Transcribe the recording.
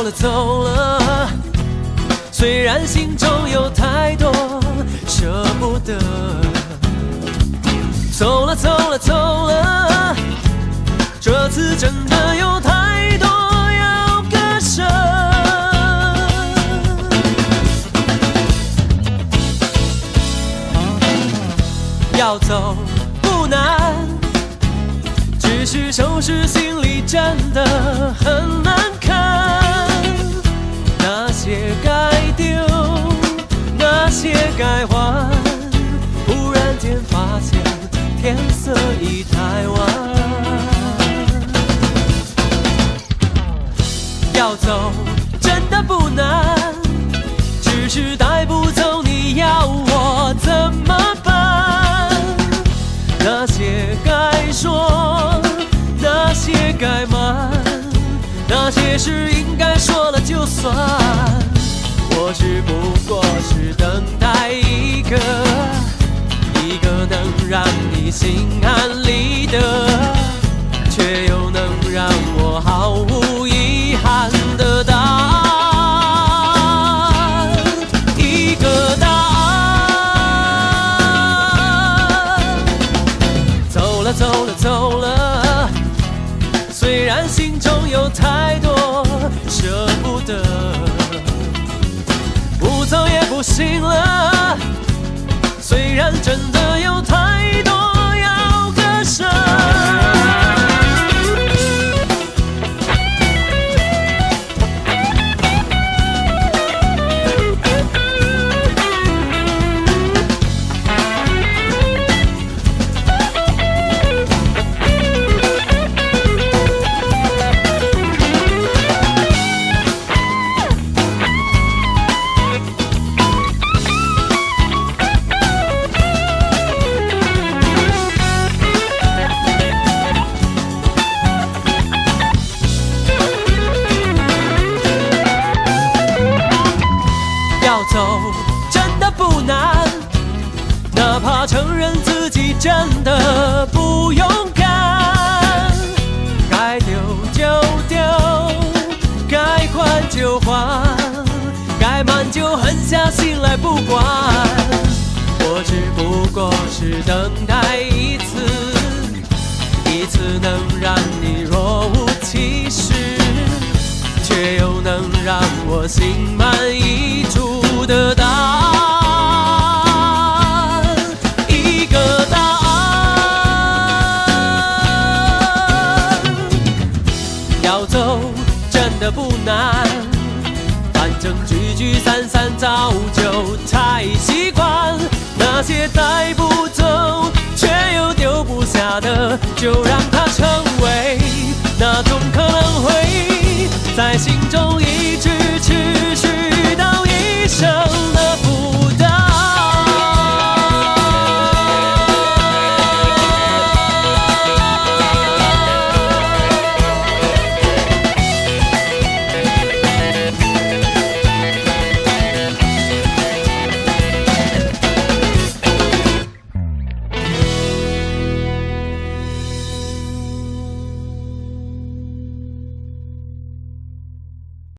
了走了，虽然心中有太多舍不得。走了走了走了，这次真的有太多要割舍。要走不难，只是收拾行李真的很难看。那些该丢，那些该还，忽然间发现天色已太晚。要走真的不难，只是带不走你要我怎么办？那些该说，那些该瞒，那些事应该说了就算。我只不过是等待一个能让你心安理得，却又能让我毫无遗憾的答案，一个答案。走了走了走了，虽然心中有太多舍不得，不走也不行了，虽然真的有太多要割舍。要走真的不难，哪怕承认自己真的不勇敢。该丢就丢，该还就还，该瞒就狠下心来不管。我只不过是等待一次能让你若无其事，却又能让我心满意足的答案，一个答案。要走真的不难，反正聚聚散散早就太习惯。那些带不走却又丢不下的，就让它成为那种可能会在心